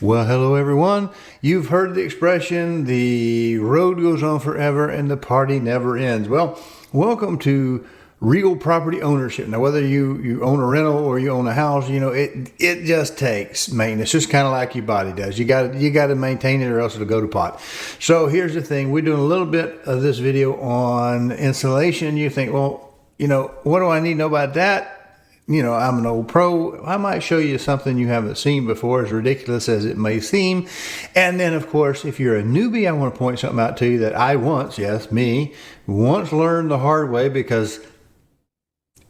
Well, hello everyone. You've heard the expression, the road goes on forever and the party never ends. Well, welcome to real property ownership. Now, whether you own a rental or you own a house, it just takes maintenance, just kind of like your body does. You got to maintain it or else it'll go to pot. So here's the thing. We're doing a little bit of this video on insulation. You think, well, what do I need to know about that? I'm an old pro. I might show you something you haven't seen before, as ridiculous as it may seem. And then, of course, if you're a newbie, I want to point something out to you that I once learned the hard way, because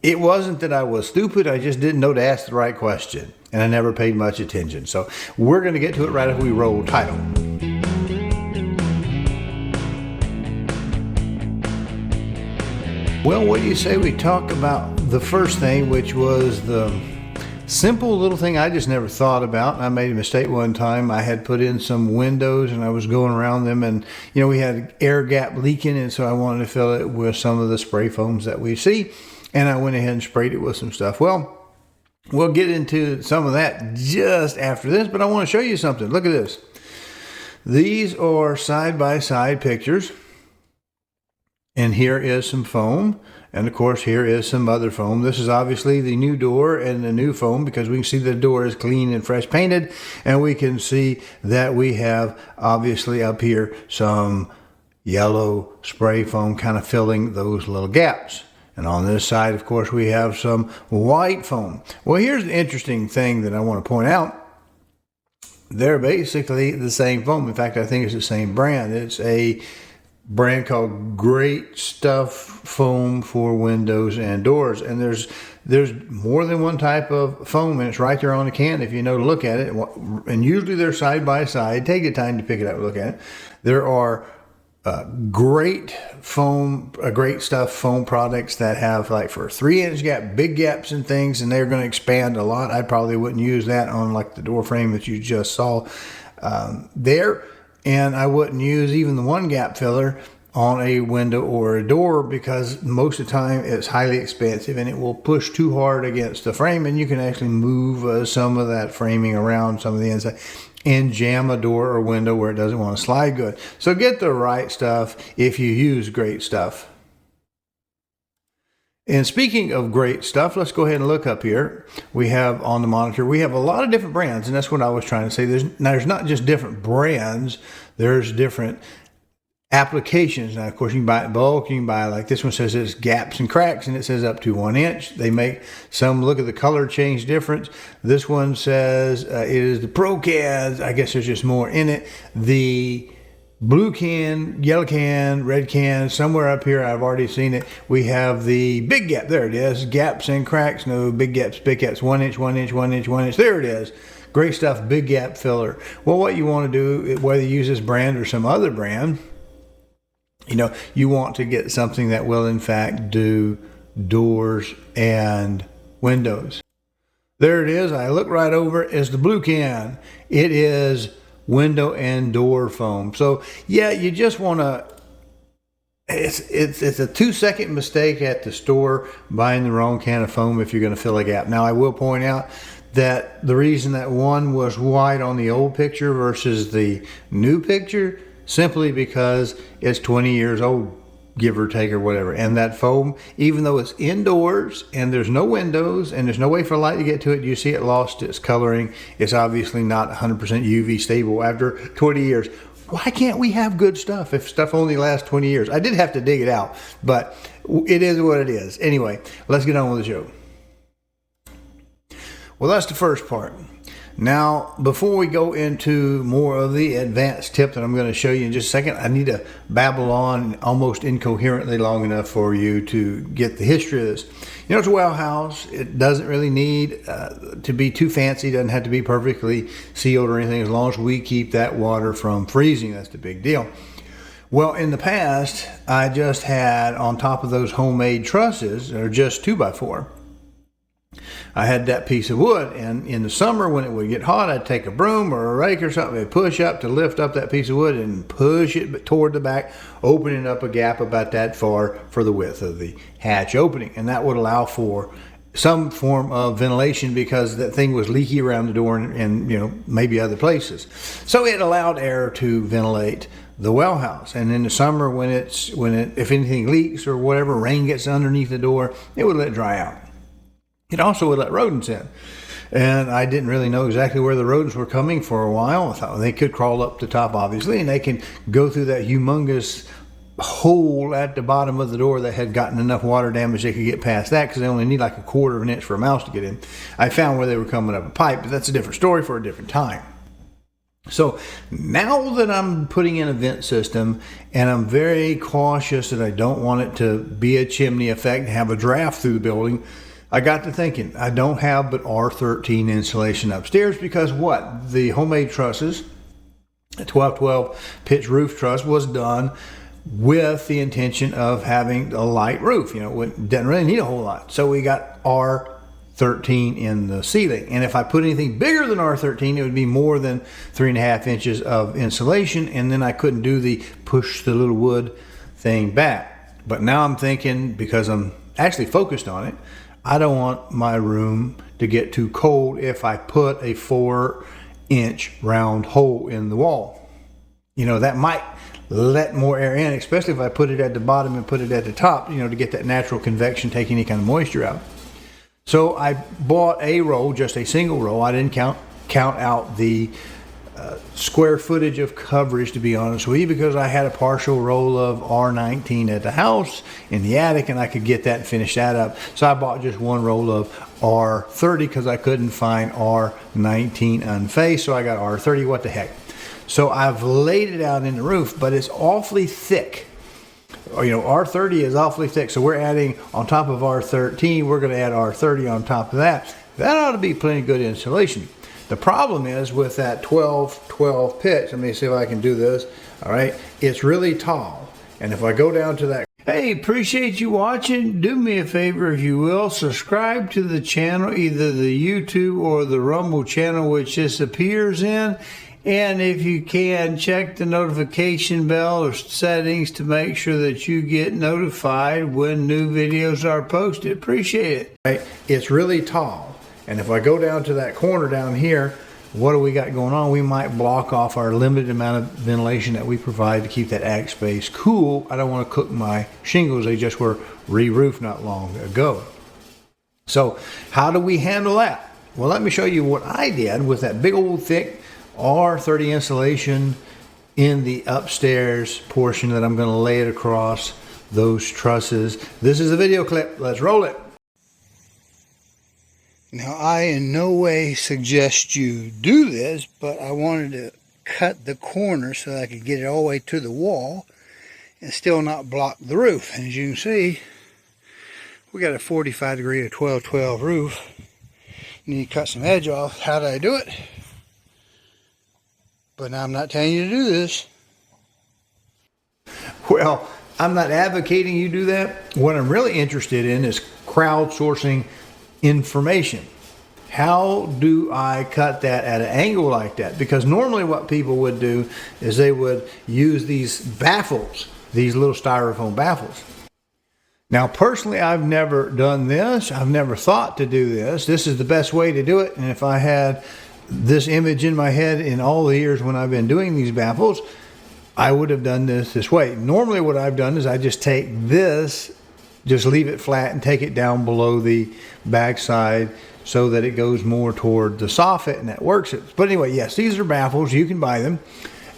it wasn't that I was stupid. I just didn't know to ask the right question, and I never paid much attention. So we're going to get to it right after we roll title. Well, what do you say we talk about the first thing, which was the simple little thing I just never thought about. I made a mistake one time. I had put in some windows and I was going around them, and we had air gap leaking, and so I wanted to fill it with some of the spray foams that we see, and I went ahead and sprayed it with some stuff. Well, we'll get into some of that just after this, but I want to show you something. Look at this. These are side-by-side pictures. And here is some foam, and of course here is some other foam. This is obviously the new door and the new foam, because we can see the door is clean and fresh painted, and we can see that we have obviously up here some yellow spray foam kind of filling those little gaps. And on this side, of course, we have some white foam. Well, here's the interesting thing that I want to point out. They're basically the same foam. In fact, I think it's the same brand. It's a brand called Great Stuff Foam for windows and doors, and there's more than one type of foam, and it's right there on the can if you know to look at it. And usually they're side by side. Take the time to pick it up and look at it. There are Great Stuff foam products that have, like, for 3-inch gap, big gaps and things, and they're going to expand a lot. I probably wouldn't use that on like the door frame that you just saw there. And I wouldn't use even the 1 gap filler on a window or a door, because most of the time it's highly expensive and it will push too hard against the frame, and you can actually move some of that framing around, some of the inside, and jam a door or window where it doesn't want to slide good. So get the right stuff if you use Great Stuff. And speaking of Great Stuff, let's go ahead and look up here. We have on the monitor, we have a lot of different brands, and that's what I was trying to say. There's not just different brands, there's different applications. Now, of course, you can buy it in bulk. You can buy, like this one says it's gaps and cracks, and it says up to 1 inch. They make some, look at the color change difference. This one says it is the Pro Cans. I guess there's just more in it. The blue can, yellow can, red can, somewhere up here, I've already seen it. We have the big gap. There it is. Gaps and cracks. No, big gaps, 1 inch, 1 inch, 1 inch, 1 inch. There it is. Great Stuff big gap filler. Well, what you want to do, whether you use this brand or some other brand, you want to get something that will in fact do doors and windows. There it is. I look right over it. It's the blue can. It is window and door foam. So yeah, you just want to, it's a 2-second mistake at the store buying the wrong can of foam if you're going to fill a gap. Now, I will point out that the reason that one was white on the old picture versus the new picture, simply because it's 20 years old, give or take, or whatever. And that foam, even though it's indoors and there's no windows and there's no way for light to get to it, you see it lost its coloring. It's obviously not 100% UV stable after 20 years. Why can't we have good stuff if stuff only lasts 20 years? I did have to dig it out, but it is what it is. Anyway, let's get on with the show. Well, that's the first part. Now, before we go into more of the advanced tip that I'm going to show you in just a second, I need to babble on almost incoherently long enough for you to get the history of this. It's a well house. It doesn't really need to be too fancy. It doesn't have to be perfectly sealed or anything, as long as we keep that water from freezing. That's the big deal. Well, in the past, I just had on top of those homemade trusses, or just 2x4, I had that piece of wood, and in the summer when it would get hot, I'd take a broom or a rake or something and push up to lift up that piece of wood and push it toward the back, opening up a gap about that far for the width of the hatch opening. And that would allow for some form of ventilation because that thing was leaky around the door and you know, maybe other places. So it allowed air to ventilate the well house. And in the summer, if anything leaks or whatever, rain gets underneath the door, it would let it dry out. It also would let rodents in. And I didn't really know exactly where the rodents were coming for a while. I thought they could crawl up the top, obviously, and they can go through that humongous hole at the bottom of the door that had gotten enough water damage they could get past that, because they only need like a quarter of an inch for a mouse to get in. I found where they were coming up a pipe, but that's a different story for a different time. So now that I'm putting in a vent system, and I'm very cautious that I don't want it to be a chimney effect and have a draft through the building, I got to thinking, I don't have but R13 insulation upstairs, because what? The homemade trusses, a 12-12 pitch roof truss, was done with the intention of having a light roof. You know, it doesn't really need a whole lot. So we got R13 in the ceiling. And if I put anything bigger than R13, it would be more than 3.5 inches of insulation. And then I couldn't do the push the little wood thing back. But now I'm thinking, because I'm actually focused on it, I don't want my room to get too cold if I put a 4-inch round hole in the wall. You know, that might let more air in, especially if I put it at the bottom and put it at the top, you know, to get that natural convection, take any kind of moisture out. So I bought a roll, just a single roll. I didn't count out the square footage of coverage, to be honest with you, because I had a partial roll of R19 at the house in the attic, and I could get that and finish that up. So I bought just one roll of R30 because I couldn't find R19 unfaced, so I got R30. What the heck. So I've laid it out in the roof, but it's awfully thick. You know, R30 is awfully thick, so we're adding on top of R13, we're going to add R30 on top of that. That ought to be plenty good insulation. The problem is with that 12-12 pitch, let me see if I can do this. All right, it's really tall. And if I go down to that, hey, appreciate you watching. Do me a favor, if you will, subscribe to the channel, either the YouTube or the Rumble channel, which this appears in. And if you can, check the notification bell or settings to make sure that you get notified when new videos are posted. Appreciate it. Right, it's really tall. And if I go down to that corner down here, what do we got going on? We might block off our limited amount of ventilation that we provide to keep that attic space cool. I don't want to cook my shingles. They just were re-roofed not long ago. So how do we handle that? Well, let me show you what I did with that big old thick R30 insulation in the upstairs portion that I'm going to lay it across those trusses. This is a video clip. Let's roll it. Now, I in no way suggest you do this, but I wanted to cut the corner so that I could get it all the way to the wall and still not block the roof. And as you can see, we got a 45-degree to 12-12 roof. You need to cut some edge off. How did I do it? But now I'm not telling you to do this. Well, I'm not advocating you do that. What I'm really interested in is crowdsourcing information. How do I cut that at an angle like that? Because normally what people would do is they would use these baffles, these little styrofoam baffles. Now, personally, I've never done this. I've never thought to do this. This is the best way to do it. And if I had this image in my head in all the years when I've been doing these baffles, I would have done this way. Normally what I've done is I just take this, just leave it flat and take it down below the backside so that it goes more toward the soffit, and that works it. But anyway, yes, these are baffles. You can buy them.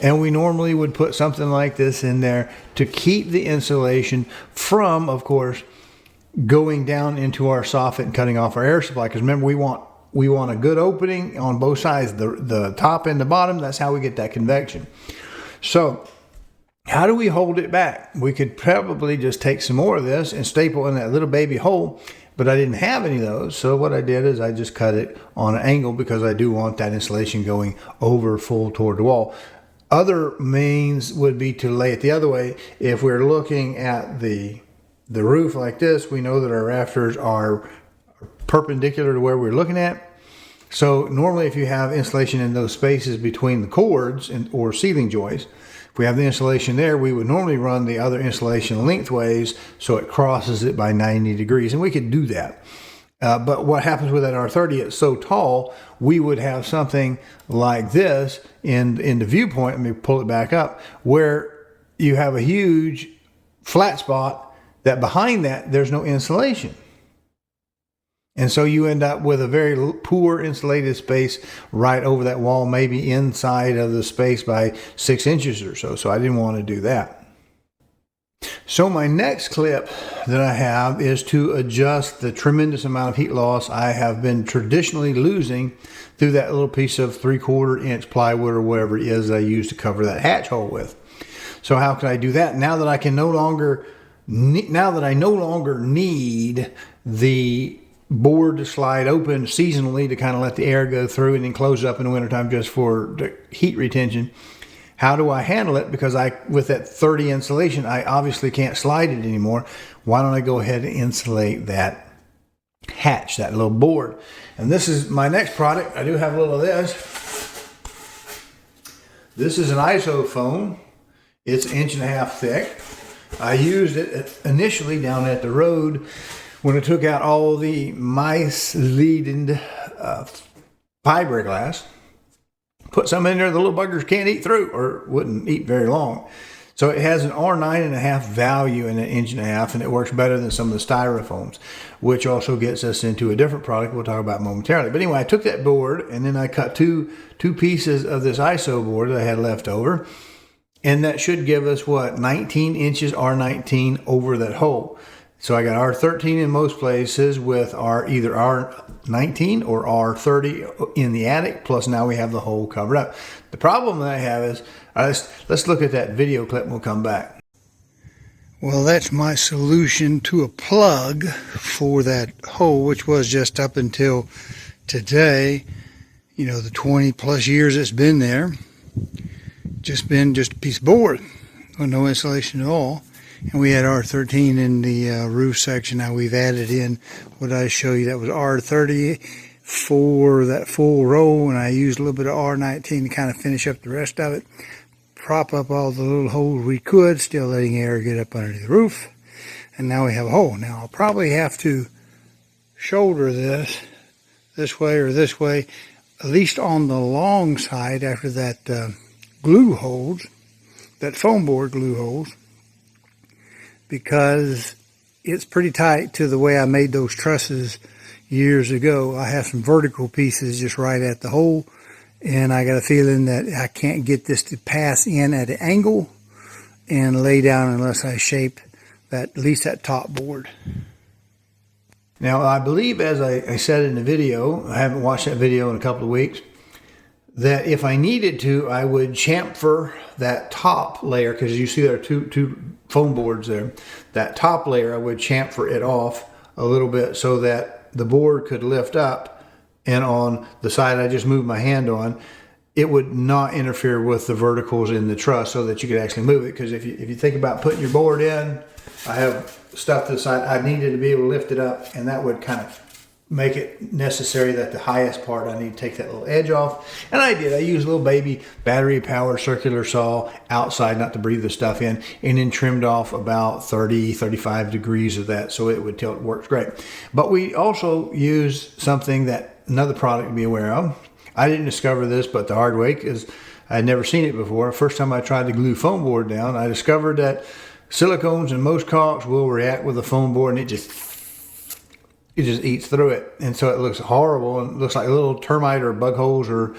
And we normally would put something like this in there to keep the insulation from, of course, going down into our soffit and cutting off our air supply. Because remember, we want a good opening on both sides, the top and the bottom. That's how we get that convection. So how do we hold it back? We could probably just take some more of this and staple in that little baby hole, but I didn't have any of those. So what I did is I just cut it on an angle because I do want that insulation going over full toward the wall. Other means would be to lay it the other way. If we're looking at the roof like this, we know that our rafters are perpendicular to where we're looking at. So normally if you have insulation in those spaces between the cords or ceiling joists, if we have the insulation there, we would normally run the other insulation lengthways so it crosses it by 90 degrees. And we could do that. But what happens with that R30, it's so tall, we would have something like this in the viewpoint. Let me pull it back up, where you have a huge flat spot that behind that, there's no insulation. And so you end up with a very poor insulated space right over that wall, maybe inside of the space by 6 inches or so. So I didn't want to do that. So my next clip that I have is to adjust the tremendous amount of heat loss I have been traditionally losing through that little piece of 3/4 inch plywood or whatever it is that I use to cover that hatch hole with. So how can I do that now that I can no longer need the board to slide open seasonally to kind of let the air go through and then close up in the wintertime just for the heat retention? How do I handle it? Because with that 30 insulation, I obviously can't slide it anymore. Why don't I go ahead and insulate that hatch, that little board? And this is my next product. I do have a little of this. This is an iso foam. It's 1.5 inches thick. I used it initially down at the road when I took out all the mice-laden fiberglass. Put some in there the little buggers can't eat through or wouldn't eat very long. So it has an R9.5 value in 1.5 inches, and it works better than some of the styrofoams, which also gets us into a different product we'll talk about momentarily. But anyway, I took that board and then I cut two pieces of this iso board that I had left over. And that should give us what, 19 inches R19 over that hole. So I got R13 in most places with either R19 or R30 in the attic, plus now we have the hole covered up. The problem that I have is, let's look at that video clip and we'll come back. Well, that's my solution to a plug for that hole, which was just up until today, you know, the 20 plus years it's been there, just been just a piece of board with no insulation at all. And we had R13 in the roof section. Now we've added in what I show you. That was R30 for that full row, and I used a little bit of R19 to kind of finish up the rest of it. Prop up all the little holes we could, still letting air get up underneath the roof. And now we have a hole. Now I'll probably have to shoulder this way or this way, at least on the long side after that glue holds, that foam board glue holds, because it's pretty tight to the way I made those trusses years ago. I have some vertical pieces just right at the hole, and I got a feeling that I can't get this to pass in at an angle and lay down unless I shape that, at least that top board. Now I believe, as I said in the video, I haven't watched that video in a couple of weeks, that if I needed to, I would chamfer that top layer, because you see there are two foam boards there. That top layer, I would chamfer it off a little bit so that the board could lift up, and on the side I just moved my hand on, it would not interfere with the verticals in the truss so that you could actually move it. Because if you think about putting your board in, I have stuff to the side, I needed to be able to lift it up, and that would kind of make it necessary that the highest part, I need to take that little edge off. And I did. I used a little baby battery powered circular saw outside, not to breathe the stuff in, and then trimmed off about 35 degrees of that so it would tilt. Works great. But we also use something that, another product to be aware of. I didn't discover this but the hard way, because I had never seen it before. First time I tried to glue foam board down, I discovered that silicones and most caulks will react with the foam board, and it just eats through it, and so it looks horrible and looks like little termite or bug holes or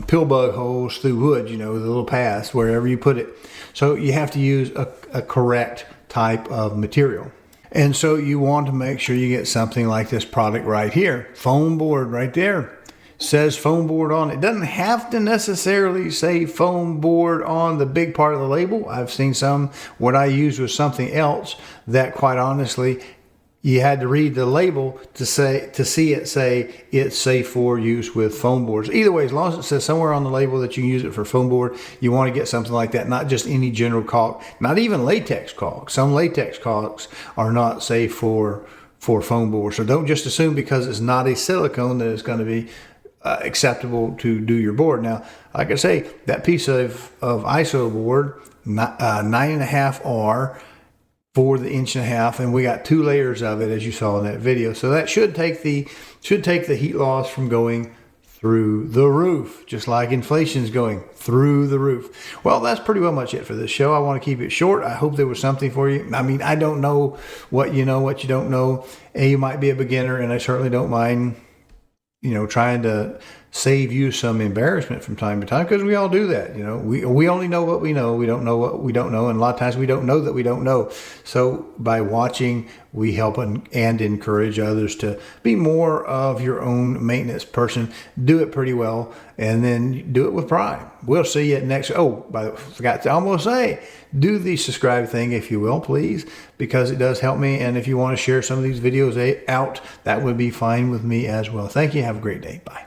pill bug holes through wood, you know, the little paths wherever you put it. So you have to use a correct type of material, and so you want to make sure you get something like this product right here. Foam board right there, says foam board on it. It doesn't have to necessarily say foam board on the big part of the label. I've seen some, what I used was something else that, quite honestly, you had to read the label to see it say it's safe for use with foam boards. Either way, as long as it says somewhere on the label that you can use it for foam board, you want to get something like that, not just any general caulk, not even latex caulk. Some latex caulks are not safe for foam board. So don't just assume because it's not a silicone that it's going to be acceptable to do your board. Now, like I say, that piece of iso board, 9.5R, for the 1.5 inch, and we got 2 layers of it, as you saw in that video. So that should take the heat loss from going through the roof, just like inflation's going through the roof. Well, that's pretty well much it for this show. I want to keep it short. I hope there was something for you. I mean, I don't know what you know, what you don't know. You might be a beginner, and I certainly don't mind, trying to save you some embarrassment from time to time, because we all do that. We only know what we know. We don't know what we don't know, and a lot of times we don't know that we don't know. So by watching, we help and encourage others to be more of your own maintenance person. Do it pretty well, and then do it with pride. We'll see you at next. Oh, by the way, forgot to almost say, do the subscribe thing if you will, please, because it does help me. And if you want to share some of these videos out, that would be fine with me as well. Thank you. Have a great day. Bye.